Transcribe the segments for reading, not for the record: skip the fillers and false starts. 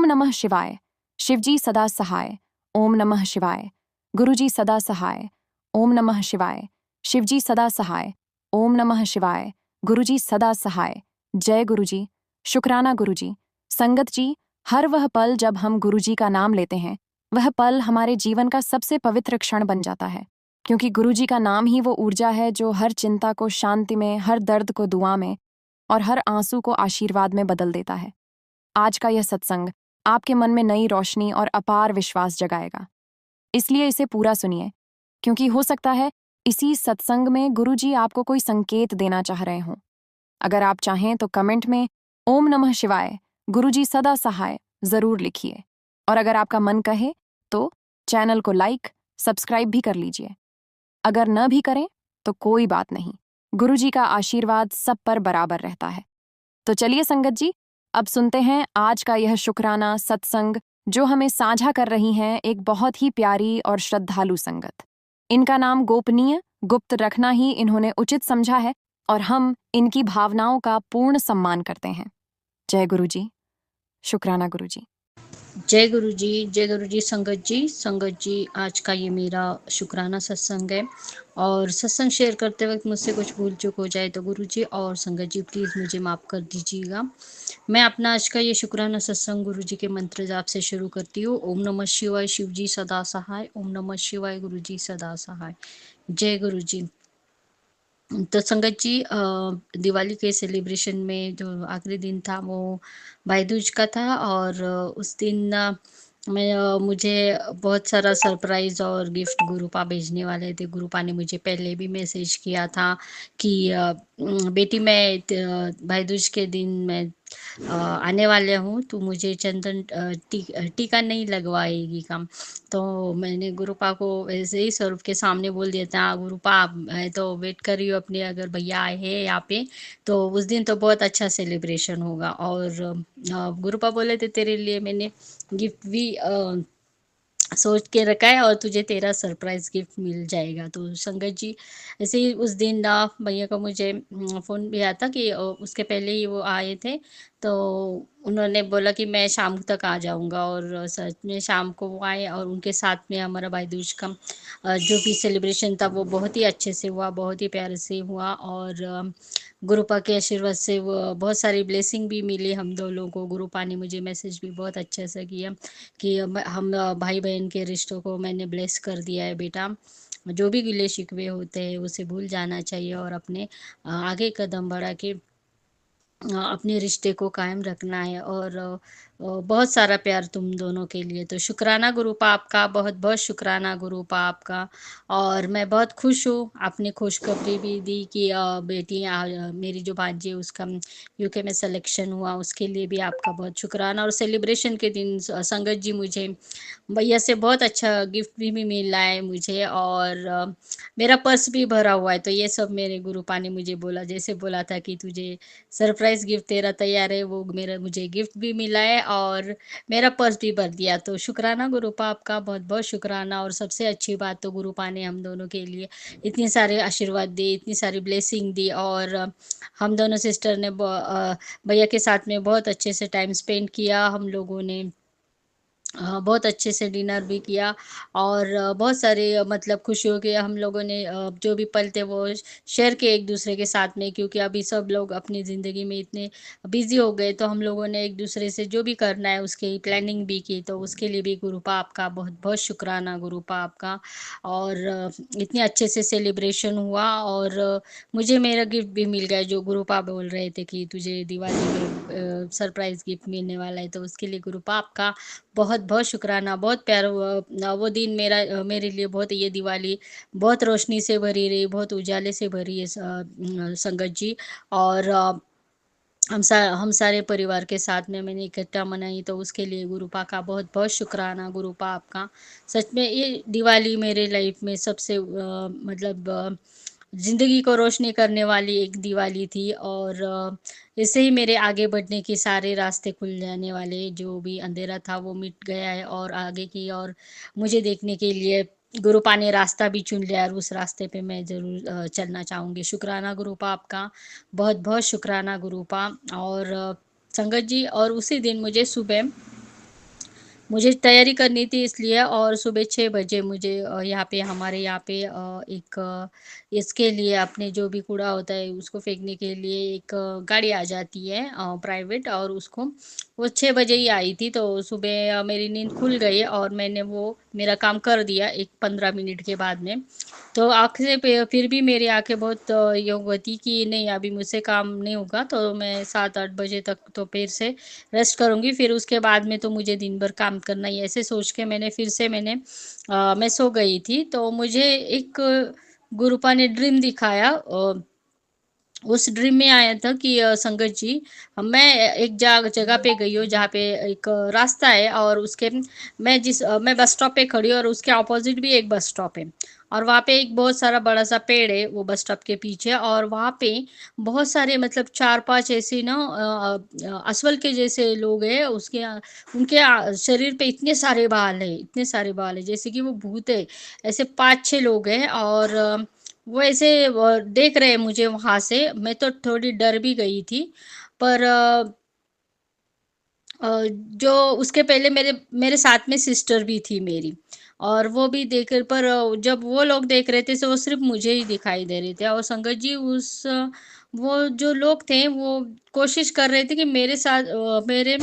नमः शिवाय। शिवजी सदा सहाय। ओम नमः शिवाय। गुरुजी सदा सहाय। ओम नमः शिवाय। शिवजी सदा सहाय। ओम नमः शिवाय। गुरुजी सदा सहाय। जय गुरुजी। शुक्राना गुरुजी। संगत जी, हर वह पल जब हम गुरुजी का नाम लेते हैं, वह पल हमारे जीवन का सबसे पवित्र क्षण बन जाता है, क्योंकि गुरुजी का नाम ही वो ऊर्जा है जो हर चिंता को शांति में, हर दर्द को दुआ में और हर आंसू को आशीर्वाद में बदल देता है। आज का यह सत्संग आपके मन में नई रोशनी और अपार विश्वास जगाएगा, इसलिए इसे पूरा सुनिए, क्योंकि हो सकता है इसी सत्संग में गुरुजी आपको कोई संकेत देना चाह रहे हों। अगर आप चाहें तो कमेंट में ओम नमः शिवाय, गुरुजी सदा सहाय जरूर लिखिए। और अगर आपका मन कहे तो चैनल को लाइक, सब्सक्राइब भी कर लीजिए। अगर न भी करें तो कोई बात नहीं, गुरुजी का आशीर्वाद सब पर बराबर रहता है। तो चलिए संगत जी, अब सुनते हैं आज का यह शुक्राना सत्संग, जो हमें साझा कर रही हैं एक बहुत ही प्यारी और श्रद्धालु संगत। इनका नाम गोपनीय, गुप्त रखना ही इन्होंने उचित समझा है और हम इनकी भावनाओं का पूर्ण सम्मान करते हैं। जय गुरुजी। शुक्राना गुरुजी। जय गुरु जी, जय गुरु जी। संगत जी, संगत जी, आज का ये मेरा शुक्राना सत्संग है और सत्संग शेयर करते वक्त मुझसे कुछ भूल चूक हो जाए तो गुरु जी और संगत जी प्लीज़ मुझे माफ़ कर दीजिएगा। मैं अपना आज का ये शुक्राना सत्संग गुरु जी के मंत्र जाप से शुरू करती हूँ। ओम नमः शिवाय, शिव जी सदा सहाय। ओम नमः शिवाय, गुरु जी सदा सहाय। जय गुरु जी। तो संगत जी, दिवाली के सेलिब्रेशन में जो आखिरी दिन था वो भाई दूज का था और उस दिन मुझे बहुत सारा सरप्राइज़ और गिफ्ट गुरुपा भेजने वाले थे। गुरुपा ने मुझे पहले भी मैसेज किया था कि बेटी मैं भाई दूज के दिन मैं आने वाले हूँ, तो मुझे चंदन टीका नहीं लगवाएगी का। तो मैंने गुरुपा को ऐसे ही स्वरूप के सामने बोल दिया था, गुरुपा मैं तो वेट कर रही हूँ अपने, अगर भैया आए हैं यहाँ पे तो उस दिन तो बहुत अच्छा सेलिब्रेशन होगा। और गुरुपा बोले थे तेरे लिए मैंने गिफ्ट भी सोच के रखा है और तुझे तेरा सरप्राइज गिफ्ट मिल जाएगा। तो संगत जी, ऐसे ही उस दिन भैया का मुझे फ़ोन भी आया था कि उसके पहले ही वो आए थे, तो उन्होंने बोला कि मैं शाम तक आ जाऊंगा और सच में शाम को वो आए और उनके साथ में हमारा भाई दूज का जो भी सेलिब्रेशन था वो बहुत ही अच्छे से हुआ, बहुत ही प्यारे से हुआ। और गुरुपा के आशीर्वाद से वो बहुत सारी ब्लेसिंग भी मिली हम दोनों को। गुरुपा ने मुझे मैसेज भी बहुत अच्छे से किया कि हम भाई बहन के रिश्तों को मैंने ब्लेस कर दिया है बेटा, जो भी गिले शिकवे होते हैं उसे भूल जाना चाहिए और अपने आगे कदम बढ़ा के अपने रिश्ते को कायम रखना है। और बहुत सारा प्यार तुम दोनों के लिए। तो शुक्राना गुरुपा आपका, बहुत बहुत शुक्राना गुरुपा आपका। और मैं बहुत खुश हूँ, आपने खुशखबरी भी दी कि बेटी मेरी जो भांजी है उसका यूके में सिलेक्शन हुआ, उसके लिए भी आपका बहुत शुक्राना। और सेलिब्रेशन के दिन संगत जी मुझे भैया से बहुत अच्छा गिफ्ट भी मिला है मुझे और मेरा पर्स भी भरा हुआ है। तो ये सब मेरे गुरुपा ने मुझे बोला, जैसे बोला था कि तुझे सरप्राइज़ गिफ्ट तेरा तैयार है, वो मेरा मुझे गिफ्ट भी मिला है और मेरा पर्स भी भर दिया। तो शुक्राना गुरुपा आपका, बहुत-बहुत शुक्राना। और सबसे अच्छी बात तो गुरुपा ने हम दोनों के लिए इतने सारे आशीर्वाद दिए, इतनी सारी ब्लेसिंग दी और हम दोनों सिस्टर ने भैया के साथ में बहुत अच्छे से टाइम स्पेंड किया। हम लोगों ने बहुत अच्छे से डिनर भी किया और बहुत सारे मतलब खुशियों के हम लोगों ने जो भी पल थे वो शेयर किए एक दूसरे के साथ में, क्योंकि अभी सब लोग अपनी ज़िंदगी में इतने बिजी हो गए। तो हम लोगों ने एक दूसरे से जो भी करना है उसकी प्लानिंग भी की। तो उसके लिए भी गुरुपा आपका बहुत बहुत शुक्राना गुरुपा आपका। और इतने अच्छे से सेलिब्रेशन हुआ और मुझे मेरा गिफ्ट भी मिल गया, जो गुरुपा बोल रहे थे कि तुझे दिवाली में सरप्राइज़ गिफ्ट मिलने वाला है। तो उसके लिए गुरुपा आपका बहुत-बहुत शुक्राना। बहुत प्यारा हुआ वो दिन मेरा, मेरे लिए बहुत, ये दिवाली बहुत रोशनी से भरी रही, बहुत उजाले से भरी है संगत जी। और हम सारे परिवार के साथ में मैंने इकट्ठा मनाई, तो उसके लिए गुरुपा का बहुत-बहुत शुक्राना गुरुपा आपका। सच में ये दिवाली मेरे लाइफ में सबसे मतलब ज़िंदगी को रोशनी करने वाली एक दिवाली थी और इससे ही मेरे आगे बढ़ने के सारे रास्ते खुल जाने वाले, जो भी अंधेरा था वो मिट गया है और आगे की और मुझे देखने के लिए गुरुपा ने रास्ता भी चुन लिया और उस रास्ते पे मैं ज़रूर चलना चाहूँगी। शुक्राना गुरुपा आपका, बहुत-बहुत शुक्राना गुरुपा। और संगत जी, और उसी दिन मुझे सुबह मुझे तैयारी करनी थी इसलिए और सुबह 6 बजे मुझे यहाँ पे हमारे यहाँ पे एक इसके लिए अपने जो भी कूड़ा होता है उसको फेंकने के लिए एक गाड़ी आ जाती है प्राइवेट और उसको वो 6 बजे ही आई थी तो सुबह मेरी नींद खुल गई और मैंने वो मेरा काम कर दिया एक 15 मिनट के बाद में। तो आँखें पे फिर भी मेरी आँखें बहुत ये हो गई थी कि नहीं अभी मुझसे काम नहीं होगा तो मैं 7-8 बजे तक तो फिर से रेस्ट करूँगी, फिर उसके बाद में तो मुझे दिन भर काम करना ही है, ऐसे सोच के मैंने मैं सो गई थी। तो मुझे एक गुरुपा ने ड्रीम दिखाया उस ड्रीम में आया था कि संगत जी मैं एक जगह पे गई हूँ जहाँ पे एक रास्ता है और उसके मैं बस स्टॉप पे खड़ी हूँ और उसके ऑपोजिट भी एक बस स्टॉप है और वहाँ पे एक बहुत सारा बड़ा सा पेड़ है वो बस स्टॉप के पीछे और वहाँ पे बहुत सारे मतलब 4-5 ऐसे ना असवल के जैसे लोग हैं उनके शरीर पे इतने सारे बाल है जैसे कि वो भूत है ऐसे 5-6 लोग हैं और वो ऐसे देख रहे हैं मुझे वहां से मैं तो थोड़ी डर भी गई थी पर जो उसके पहले मेरे मेरे साथ में सिस्टर भी थी मेरी और वो भी देख पर जब वो लोग देख रहे थे तो वो सिर्फ मुझे ही दिखाई दे रहे थे और संगत जी वो जो लोग थे वो कोशिश कर रहे थे कि मेरे साथ मेरे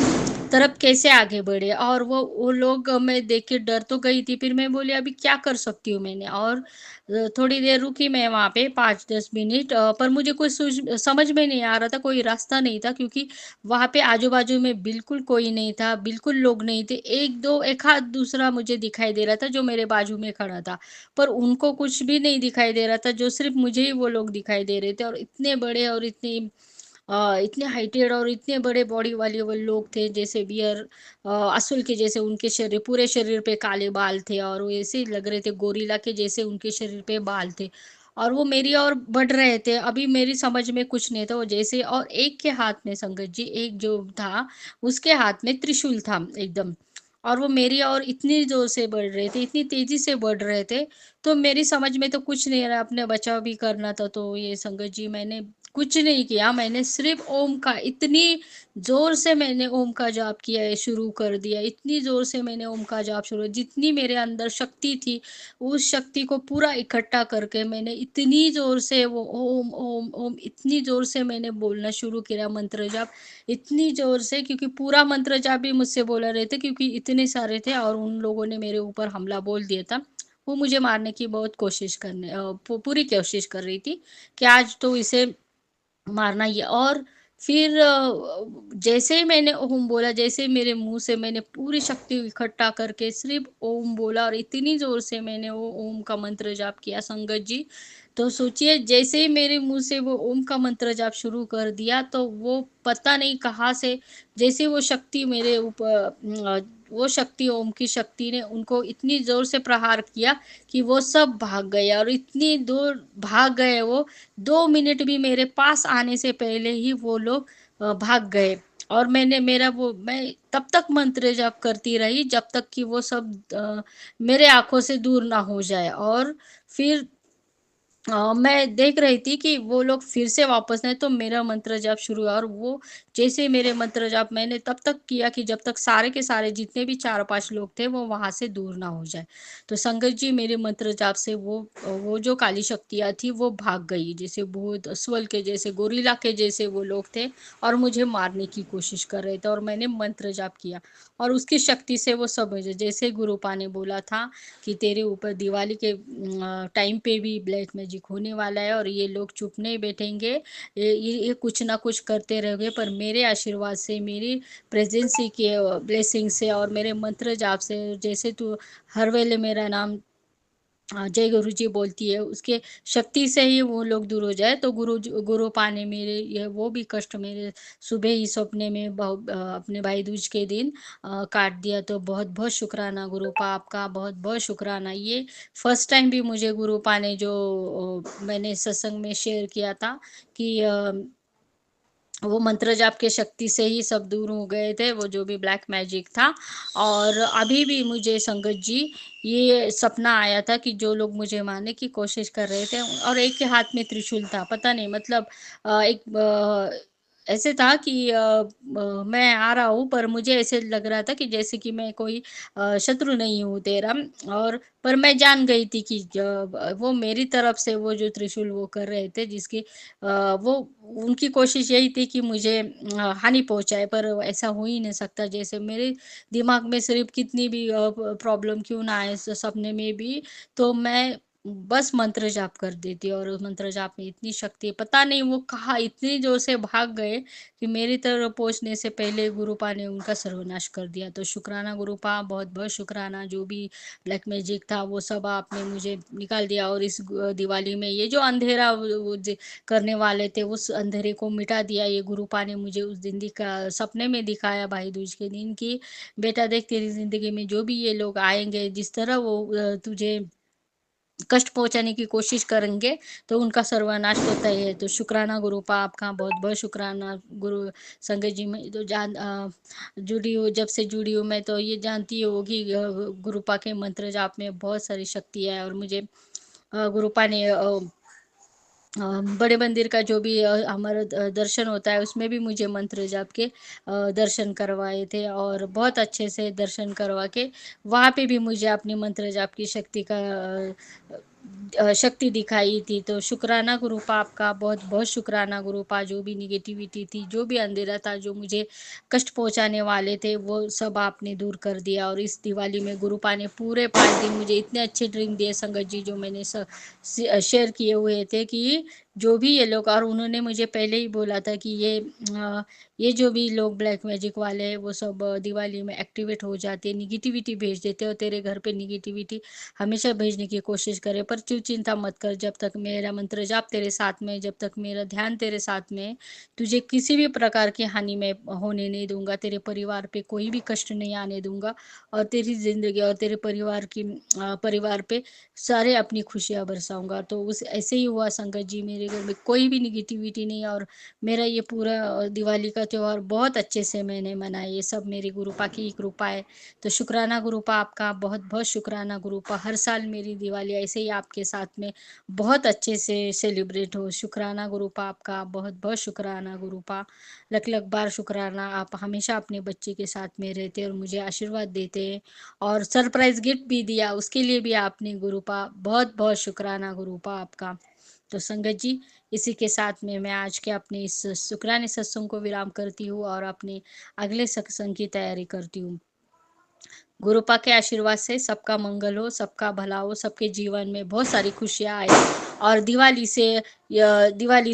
तरफ कैसे आगे बढ़े और वो लोग मैं देख के डर तो गई थी फिर मैं बोली अभी क्या कर सकती हूँ मैंने और थोड़ी देर रुकी मैं वहाँ पे 5-10 मिनट पर मुझे कुछ समझ में नहीं आ रहा था कोई रास्ता नहीं था क्योंकि वहाँ पे आजू-बाजू में बिल्कुल कोई नहीं था, बिल्कुल लोग नहीं थे। 1-2 एक आध दूसरा मुझे दिखाई दे रहा था जो मेरे बाजू में खड़ा था। पर उनको कुछ भी नहीं दिखाई दे रहा था, जो सिर्फ़ मुझे ही वो लोग दिखाई दे रहे थे और इतने बड़े और इतने हाइटेड और इतने बड़े बॉडी वाले वो लोग थे जैसे बियर असुल के जैसे उनके शरीर पूरे शरीर पे काले बाल थे और वो ऐसे ही लग रहे थे गोरिल्ला के जैसे उनके शरीर पे बाल थे। और वो मेरी ओर बढ़ रहे थे। अभी मेरी समझ में कुछ नहीं था वो जैसे और एक के हाथ में संगत जी एक जो था उसके हाथ में त्रिशूल था एकदम। और वो मेरी ओर इतनी ज़ोर से बढ़ रहे थे, इतनी तेज़ी से बढ़ रहे थे, तो मेरी समझ में तो कुछ नहीं आ रहा, अपने बचाव भी करना था। तो ये संगत जी मैंने कुछ नहीं किया, मैंने सिर्फ़ ओम का इतनी ज़ोर से मैंने ओम का जाप किया है, शुरू कर दिया, इतनी ज़ोर से मैंने ओम का जाप शुरू जितनी मेरे अंदर शक्ति थी उस शक्ति को पूरा इकट्ठा करके मैंने इतनी ज़ोर से वो ओम, ओम, ओम इतनी ज़ोर से मैंने बोलना शुरू किया मंत्र जाप, इतनी ज़ोर से क्योंकि पूरा मंत्र जाप भी मुझसे बोला रहे थे क्योंकि इतने सारे थे और उन लोगों ने मेरे ऊपर हमला बोल दिया था। वो मुझे मारने की बहुत कोशिश पूरी कोशिश कर रही थी कि आज तो इसे मारना ही है और फिर जैसे ही मैंने ओम बोला, जैसे ही मेरे मुँह से मैंने पूरी शक्ति इकट्ठा करके सिर्फ़ ओम बोला और इतनी ज़ोर से मैंने वो ओम का मंत्र जाप किया संगत जी, तो सोचिए जैसे ही मेरे मुँह से वो ओम का मंत्र जाप शुरू कर दिया, तो वो पता नहीं कहाँ से जैसे वो शक्ति मेरे वो शक्ति ओम की शक्ति ने उनको इतनी ज़ोर से प्रहार किया कि वो सब भाग गए और इतनी दूर भाग गए वो 2 मिनट भी मेरे पास आने से पहले ही वो लोग भाग गए और मैं तब तक मंत्र जाप करती रही जब तक कि वो सब मेरे आँखों से दूर ना हो जाए और फिर मैं देख रही थी कि वो लोग फिर से वापस आए तो मेरा मंत्र जाप शुरू हुआ और वो जैसे मेरे मंत्र जाप मैंने तब तक किया कि जब तक सारे के सारे जितने भी 4-5 लोग थे वो वहाँ से दूर ना हो जाए। तो संगत जी मेरे मंत्र जाप से वो जो काली शक्तियाँ थी वो भाग गई। जैसे भूत, अस्वल के जैसे, गोरिल्ला के जैसे वो लोग थे और मुझे मारने की कोशिश कर रहे थे और मैंने मंत्र जाप किया और उसकी शक्ति से वो सब हो जाए। जैसे गुरुपा ने बोला था कि तेरे ऊपर दिवाली के टाइम पे भी ब्लैक मैजिक होने वाला है और ये लोग चुप नहीं बैठेंगे ये कुछ ना कुछ करते रहोगे पर मेरे आशीर्वाद से मेरी प्रेजेंसी के ब्लेसिंग से और मेरे मंत्र जाप से जैसे तू हर वेले मेरा नाम जय गुरु जी बोलती है उसके शक्ति से ही वो लोग दूर हो जाए तो गुरु पाने मेरे ये वो भी कष्ट मेरे सुबह ही सपने में अपने भाई दूज के दिन काट दिया तो बहुत बहुत शुक्राना गुरुपा आपका बहुत बहुत शुक्राना ये फर्स्ट टाइम भी मुझे गुरुपा ने जो मैंने सत्संग में शेयर किया था कि वो मंत्र जाप के शक्ति से ही सब दूर हो गए थे, वो जो भी ब्लैक मैजिक था और अभी भी मुझे संगत जी ये सपना आया था कि जो लोग मुझे मारने की कोशिश कर रहे थे और एक के हाथ में त्रिशूल था, पता नहीं मतलब एक ऐसे था कि मैं आ रहा हूँ, पर मुझे ऐसे लग रहा था कि जैसे कि मैं कोई शत्रु नहीं हूँ तेरा। और पर मैं जान गई थी कि वो मेरी तरफ से वो जो त्रिशूल वो कर रहे थे, जिसकी वो उनकी कोशिश यही थी कि मुझे हानि पहुँचाए, पर ऐसा हो ही नहीं सकता। जैसे मेरे दिमाग में सिर्फ़ कितनी भी प्रॉब्लम क्यों ना आए सपने में भी, तो मैं बस मंत्र जाप कर देती, और उस मंत्र जाप में इतनी शक्ति है, पता नहीं वो कहाँ इतनी जोर से भाग गए कि मेरी तरफ पहुँचने से पहले गुरुपा ने उनका सर्वनाश कर दिया। तो शुक्राना गुरुपा, बहुत-बहुत शुक्राना, जो भी ब्लैक मैजिक था वो सब आपने मुझे निकाल दिया, और इस दिवाली में ये जो अंधेरा वो करने वाले थे, उस अंधेरे को मिटा दिया। ये गुरुपा ने मुझे उस दिन सपने में दिखाया भाई दूज के दिन कि बेटा देख, तेरी ज़िंदगी में जो भी ये लोग आएँगे, जिस तरह वो तुझे कष्ट पहुँचाने की कोशिश करेंगे, तो उनका सर्वनाश तो तय है। तो शुक्राना गुरुपा, आपका बहुत-बहुत शुक्राना। गुरु संगत जी, मैं तो जुड़ी हूँ, जब से जुड़ी हूँ मैं तो ये जानती हूँ कि गुरुपा के मंत्र जाप में बहुत सारी शक्ति है, और मुझे गुरुपा ने बड़े मंदिर का जो भी हमारा दर्शन होता है, उसमें भी मुझे मंत्र जाप के दर्शन करवाए थे, और बहुत अच्छे से दर्शन करवा के वहाँ पे भी मुझे अपनी मंत्र जाप की शक्ति का शक्ति दिखाई थी। तो शुक्राना गुरुपा, आपका बहुत-बहुत शुक्राना गुरुपा। जो भी नेगेटिविटी थी, जो भी अंधेरा था, जो मुझे कष्ट पहुँचाने वाले थे, वो सब आपने दूर कर दिया। और इस दिवाली में गुरुपा ने पूरे 5 दिन मुझे इतने अच्छे ड्रीम दिए संगत जी, जो मैंने शेयर किए हुए थे कि जो भी ये लोग, और उन्होंने मुझे पहले ही बोला था कि ये जो भी लोग ब्लैक मैजिक वाले हैं, वो सब दिवाली में एक्टिवेट हो जाते हैं, नेगेटिविटी भेज देते हैं, और तेरे घर पे नेगेटिविटी हमेशा भेजने की कोशिश करे, पर तू चिंता मत कर। जब तक मेरा मंत्र जाप तेरे साथ में है, जब तक मेरा ध्यान तेरे साथ में है, तुझे किसी भी प्रकार की हानि मैं होने नहीं दूँगा, तेरे परिवार पे कोई भी कष्ट नहीं आने दूँगा, और तेरी ज़िंदगी और तेरे परिवार पे सारे अपनी खुशियाँ बरसाऊँगा। तो उस ऐसे ही हुआ संगत जी, मेरे घर में कोई भी नेगेटिविटी नहीं, और मेरा ये पूरा दिवाली का त्योहार बहुत अच्छे से मैंने मनाया। ये सब मेरी गुरुपा की ही कृपा है। तो शुक्राना गुरुपा, आपका बहुत-बहुत शुक्राना गुरुपा। हर साल मेरी दिवाली ऐसे ही आपके साथ में बहुत अच्छे से सेलिब्रेट हो। शुक्राना गुरुपा, आपका बहुत-बहुत शुक्राना गुरुपा। लख-लख बार शुक्राना, आप हमेशा अपने बच्चे के साथ में रहते हैं और मुझे आशीर्वाद देते हैं, और सरप्राइज़ गिफ्ट भी दिया, उसके लिए भी आपने गुरुपा, बहुत-बहुत शुक्राना गुरुपा आपका। तो संगत जी, इसी के साथ में मैं आज के अपने इस शुक्राने सत्संग को विराम करती हूँ, और अपने अगले सत्संग की तैयारी करती हूँ। गुरुपा के आशीर्वाद से सबका मंगल हो, सबका भला हो, सबके जीवन में बहुत सारी खुशियाँ आए, और दिवाली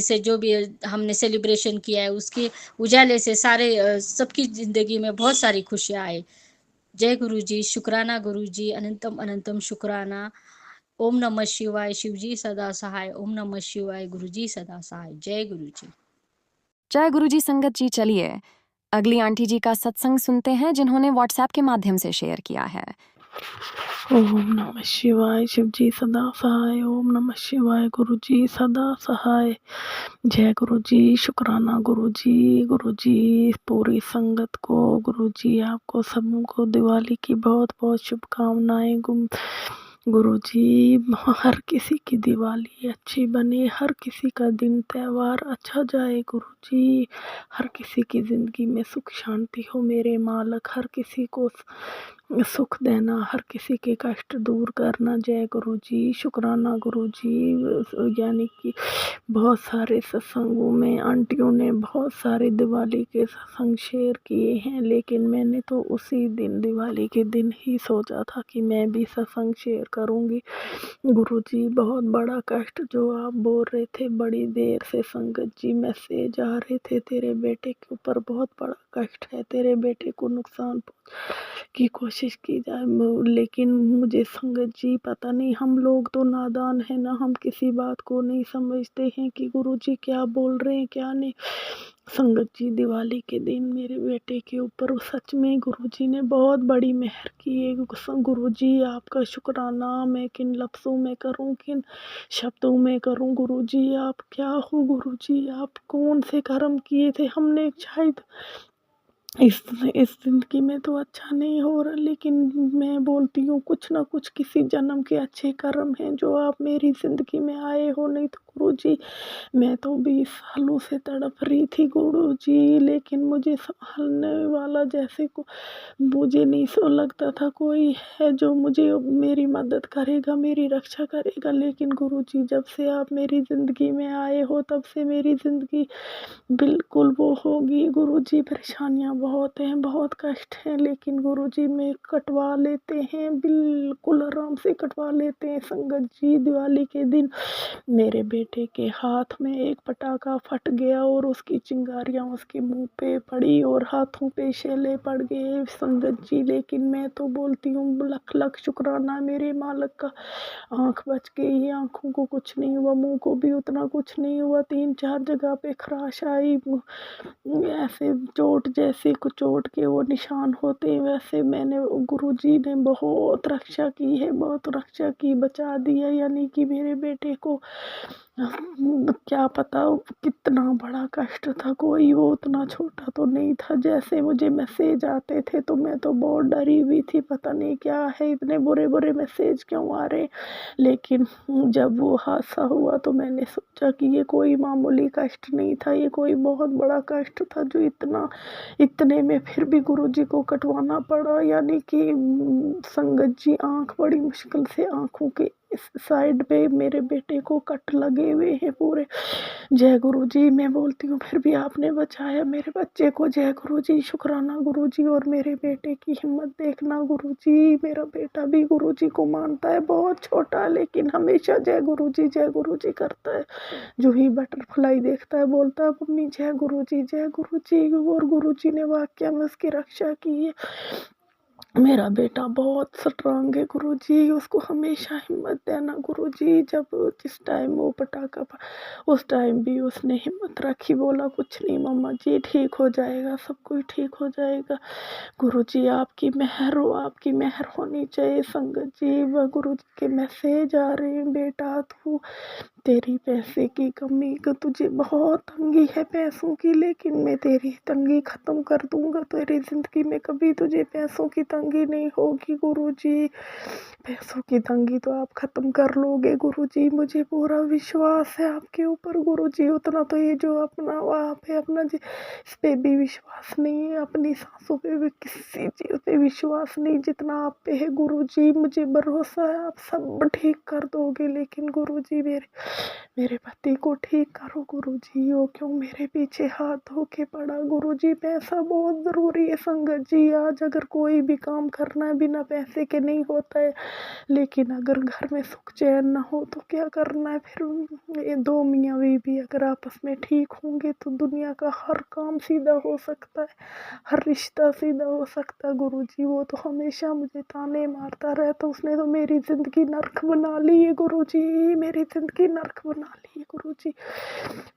से जो भी हमने सेलिब्रेशन किया है, उसके उजाले से सारे सबकी ज़िंदगी में बहुत सारी खुशियाँ आए। जय गुरुजी, शुक्राना गुरुजी, अनंतम अनंतम शुक्राना। ओम नमः शिवाय, शिवजी सदा सहाय। ओम नमः शिवाय, गुरुजी सदा सहाय। जय गुरुजी। जय गुरुजी संगत जी। चलिए अगली आंटी जी का सत्संग सुनते हैं, जिन्होंने व्हाट्सएप के माध्यम से शेयर किया है। ओम नमः शिवाय, शिवजी सदा सहाय। ओम नमः शिवाय, गुरुजी सदा सहाय। जय गुरुजी, शुक्राना गुरुजी। गुरुजी पूरी संगत को, गुरुजी आपको सबको दिवाली की बहुत बहुत शुभकामनाएं। गुरुजी हर किसी की दिवाली अच्छी बने, हर किसी का दिन त्यौहार अच्छा जाए। गुरुजी हर किसी की ज़िंदगी में सुख शांति हो मेरे मालक, हर किसी को सुख देना, हर किसी के कष्ट दूर करना। जय गुरुजी, शुक्राना गुरुजी। यानी कि बहुत सारे सत्संगों में आंटियों ने बहुत सारे दिवाली के सत्संग शेयर किए हैं, लेकिन मैंने तो उसी दिन दिवाली के दिन ही सोचा था कि मैं भी सत्संग शेयर करूंगी। गुरुजी बहुत बड़ा कष्ट जो आप बोल रहे थे, बड़ी देर से संगत जी मैसेज आ रहे थे, तेरे बेटे के ऊपर बहुत बड़ा कष्ट है, तेरे बेटे को नुकसान की कोशिश की जाए, लेकिन मुझे संगत जी पता नहीं, हम लोग तो नादान है ना, हम किसी बात को नहीं समझते हैं कि गुरुजी क्या बोल रहे हैं क्या नहीं। संगत जी दिवाली के दिन मेरे बेटे के ऊपर सच में गुरुजी ने बहुत बड़ी मेहर की है। गुरुजी आपका शुक्राना मैं किन लफ्ज़ों में करूं, किन शब्दों में करूं। गुरुजी आप क्या हो, गुरुजी आप कौन से कर्म किए थे। हमने शायद इस ज़िंदगी में तो अच्छा नहीं हो रहा, लेकिन मैं बोलती हूँ कुछ ना कुछ किसी जन्म के अच्छे कर्म हैं जो आप मेरी ज़िंदगी में आए हो, नहीं तो गुरुजी। मैं तो 20 सालों से तड़प रही थी गुरुजी, लेकिन मुझे सँभालने वाला जैसे को मुझे नहीं सो लगता था कोई है जो मुझे मेरी मदद करेगा, मेरी रक्षा करेगा। लेकिन गुरुजी, जब से आप मेरी ज़िंदगी में आए हो तब से मेरी ज़िंदगी बिल्कुल वो होगी गुरुजी। परेशानियाँ बहुत हैं, बहुत कष्ट हैं, लेकिन गुरुजी में कटवा लेते हैं, बिल्कुल आराम से कटवा लेते हैं। संगत जी, दिवाली के दिन मेरे बेटे के हाथ में एक पटाखा फट गया और उसकी चिंगारियाँ उसके मुंह पे पड़ी और हाथों पे शैले पड़ गए संगत जी। लेकिन मैं तो बोलती हूँ लख लख शुक्राना मेरे मालिक का, आँख बच गई, आँखों को कुछ नहीं हुआ, मुँह को भी उतना कुछ नहीं हुआ। 3-4 जगह पे खराश आई, ऐसे चोट जैसे कुछ चोट के वो निशान होते हैं, वैसे मैंने गुरुजी ने बहुत रक्षा की है, बहुत रक्षा की, बचा दिया। यानी कि मेरे बेटे को क्या पता कितना बड़ा कष्ट था, कोई वो उतना छोटा तो नहीं था। जैसे मुझे मैसेज आते थे तो मैं तो बहुत डरी हुई थी, पता नहीं क्या है, इतने बुरे बुरे मैसेज क्यों आ रहे। लेकिन जब वो हादसा हुआ तो मैंने सोचा कि ये कोई मामूली कष्ट नहीं था, ये कोई बहुत बड़ा कष्ट था जो इतने में फिर भी गुरुजी को कटवाना पड़ा। यानी कि संगत जी, आँख बड़ी मुश्किल से, आँखों के इस साइड पे मेरे बेटे को कट लगे हुए हैं पूरे। जय गुरुजी, मैं बोलती हूँ फिर भी आपने बचाया मेरे बच्चे को। जय गुरुजी, शुक्राना गुरुजी। और मेरे बेटे की हिम्मत देखना गुरुजी, मेरा बेटा भी गुरुजी को मानता है, बहुत छोटा लेकिन हमेशा जय गुरुजी करता है। जो ही बटरफ्लाई देखता है बोलता है मम्मी जय गुरुजी, जय गुरुजी। और गुरुजी ने वाकया में उसकी रक्षा की है। मेरा बेटा बहुत स्ट्रांग है गुरुजी, उसको हमेशा हिम्मत देना गुरुजी। जब जिस टाइम वो पटाखा उस टाइम भी उसने हिम्मत रखी, बोला कुछ नहीं मम्मा जी, ठीक हो जाएगा, सब कुछ ठीक हो जाएगा। गुरुजी, आपकी मेहर हो, आपकी मेहर होनी चाहिए। संगत जी, वह गुरुजी के मैसेज आ रहे हैं, बेटा तू तेरी पैसे की कमी का, तुझे बहुत तंगी है पैसों की, लेकिन मैं तेरी तंगी ख़त्म कर दूंगा। तेरी ज़िंदगी में कभी तुझे पैसों की तंगी नहीं होगी गुरुजी। पैसों की तंगी तो आप ख़त्म कर लोगे गुरुजी, मुझे पूरा विश्वास है आपके ऊपर गुरुजी। उतना तो ये जो अपना आप है अपना जी, इस पे भी विश्वास नहीं है, अपनी सांसों पे भी किसी चीज़ पे विश्वास नहीं जितना आप पे है गुरुजी। मुझे भरोसा है आप सब ठीक कर दोगे, लेकिन गुरुजी मेरे पति को ठीक करो गुरुजी। वो क्यों मेरे पीछे हाथ धो के पड़ा गुरुजी। पैसा बहुत ज़रूरी है संगत जी, आज अगर कोई भी काम करना है बिना पैसे के नहीं होता है, लेकिन अगर घर में सुख चैन ना हो तो क्या करना है फिर। ये दो मियाँ बीवी अगर आपस में ठीक होंगे तो दुनिया का हर काम सीधा हो सकता है, हर रिश्ता सीधा हो सकता है गुरुजी। वो तो हमेशा मुझे ताने मारता रहता, उसने तो मेरी ज़िंदगी नर्क बना ली है गुरुजी, मेरी ज़िंदगी नर्क बना ली है गुरुजी।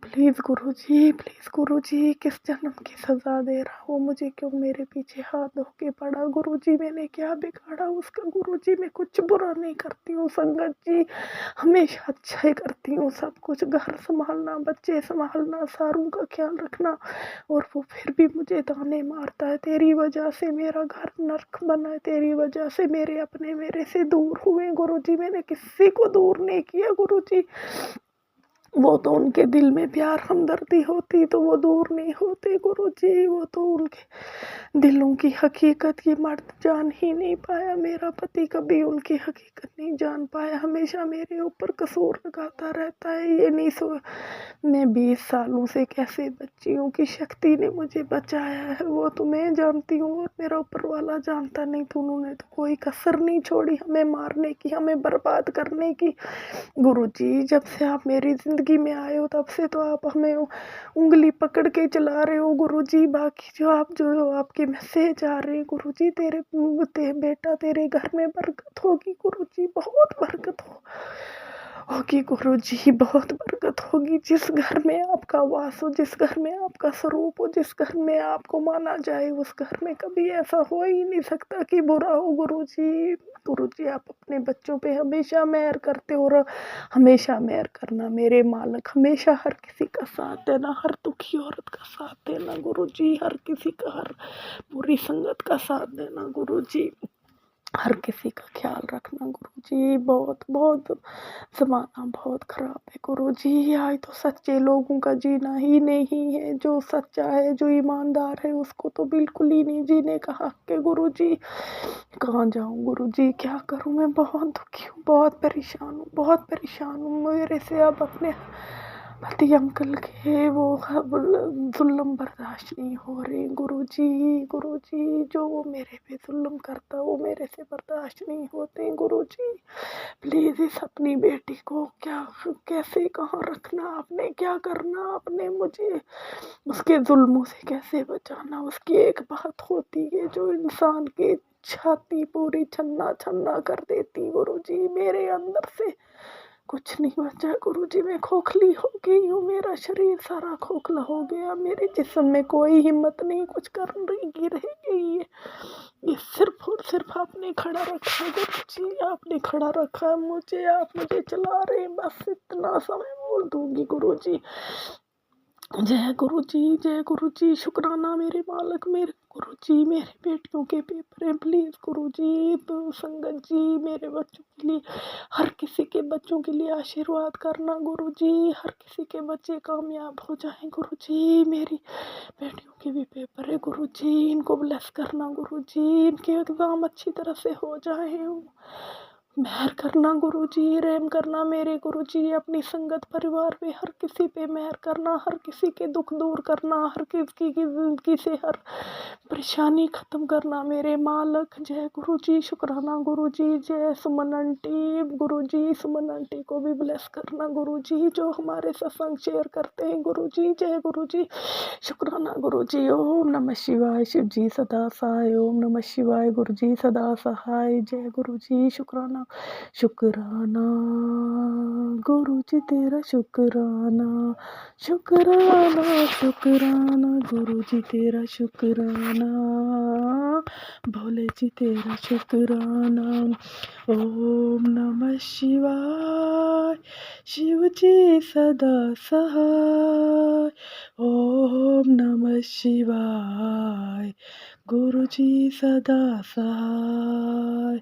प्लीज़ गुरुजी, प्लीज़ गुरुजी, किस जन्म की सज़ा दे रहा हो मुझे, क्यों मेरे पीछे हाथ धो के पड़ा गुरुजी। मैंने क्या बिगाड़ा उसका गुरुजी, मैं कुछ बुरा नहीं करती हूँ संगत जी, हमेशा अच्छा ही करती हूँ सब कुछ। घर संभालना, बच्चे संभालना, सारों का ख्याल रखना, और वो फिर भी मुझे ताने मारता है। तेरी वजह से मेरा घर नर्क बना है, तेरी वजह से मेरे अपने मेरे से दूर हुए गुरुजी। मैंने किसी को दूर नहीं किया गुरुजी, वो तो उनके दिल में प्यार हमदर्दी होती तो वो दूर नहीं होते गुरुजी। वो तो उनके दिलों की हकीकत ये मर्द जान ही नहीं पाया, मेरा पति कभी उनकी हकीकत नहीं जान पाया, हमेशा मेरे ऊपर कसूर लगाता रहता है। ये नहीं मैं 20 सालों से कैसे बच्चियों की शक्ति ने मुझे बचाया है वो तो मैं जानती हूँ, और मेरा ऊपर वाला जानता नहीं। तो उन्होंने तो कोई कसर नहीं छोड़ी हमें मारने की, हमें बर्बाद करने की गुरुजी। जब से आप मेरी ज़िंदगी में आए हो तब से तो आप हमें उंगली पकड़ के चला रहे हो गुरुजी। बाकी जो आपके मैसेज आ रहे हैं गुरुजी, तेरे बेटा तेरे घर में बरकत होगी गुरुजी, बहुत बरकत होगी गुरुजी, बहुत बरकत होगी। जिस घर में आपका वास हो, जिस घर में आपका स्वरूप हो, जिस घर में आपको माना जाए, उस घर में कभी ऐसा हो ही नहीं सकता कि बुरा हो गुरुजी। गुरुजी, आप अपने बच्चों पे हमेशा मेहर करते हो और हमेशा मेहर करना मेरे मालिक, हमेशा हर किसी का साथ देना, हर दुखी औरत का साथ देना गुरुजी, हर किसी का, हर पूरी संगत का साथ देना गुरुजी। हर किसी का ख्याल रखना गुरुजी। बहुत बहुत ज़माना बहुत ख़राब है गुरुजी। आज तो सच्चे लोगों का जीना ही नहीं है। जो सच्चा है, जो ईमानदार है, उसको तो बिल्कुल ही नहीं जीने का हक है गुरुजी। कहाँ जाऊँ गुरुजी, क्या करूँ? मैं बहुत दुखी हूँ, बहुत परेशान हूँ, बहुत परेशान हूँ। मेरे से अब अपने पति अंकल के वो जुल्म बर्दाश्त नहीं हो रहे गुरुजी। गुरुजी, जो वो मेरे पे जुल्म करता वो मेरे से बर्दाश्त नहीं होते गुरुजी। प्लीज़ इस अपनी बेटी को क्या, कैसे, कहाँ रखना आपने, क्या करना आपने, मुझे उसके जुल्मों से कैसे बचाना। उसकी एक बात होती है जो इंसान की छाती पूरी छन्ना छन्ना कर देती गुरुजी। मेरे अंदर से कुछ नहीं बचा गुरुजी। मैं खोखली हो गई हूँ, मेरा शरीर सारा खोखला हो गया, मेरे जिस्म में कोई हिम्मत नहीं कुछ करने की रह गई है। ये सिर्फ और सिर्फ आपने खड़ा रखा है गुरुजी, आपने खड़ा रखा है मुझे, आप मुझे चला रहे हैं, बस इतना समय बोल दूंगी गुरुजी। जय गुरुजी, जय गुरुजी। शुक्राना मेरे मालिक, मेरे गुरुजी। मेरे बेटियों के पेपर हैं, प्लीज़ गुरुजी। तो संगत जी, मेरे बच्चों के लिए, हर किसी के बच्चों के लिए आशीर्वाद करना गुरुजी। हर किसी के बच्चे कामयाब हो जाएं गुरुजी। मेरी बेटियों के भी पेपर है गुरुजी, इनको ब्लेस करना गुरुजी। इनके एग्ज़ाम अच्छी तरह से हो जाए। मेहर करना गुरुजी, रहम करना मेरे गुरुजी। अपनी संगत परिवार पे हर किसी पे मेहर करना, हर किसी के दुख दूर करना, हर किसी की ज़िंदगी से हर परेशानी ख़त्म करना मेरे मालिक। जय गुरुजी। शुक्राना गुरुजी। जय सुमन आंटी गुरुजी। सुमन आंटी को भी ब्लेस करना गुरुजी, जो हमारे सत्संग शेयर करते हैं गुरुजी। जय गुरुजी। शुक्राना गुरुजी। ओम नमः शिवाय। शिव जी सदा सहाय। ओम नमः शिवाय। गुरुजी सदा सहाय। जय गुरुजी। शुक्राना शुक्राना गुरुजी तेरा, शुक्राना शुक्राना शुक्राना गुरुजी तेरा, शुक्राना भोले जी तेरा, शुक्राना। ओम नमः शिवाय। शिव जी सदा सहाय। ओम नमः शिवाय। गुरुजी सदा सहाय।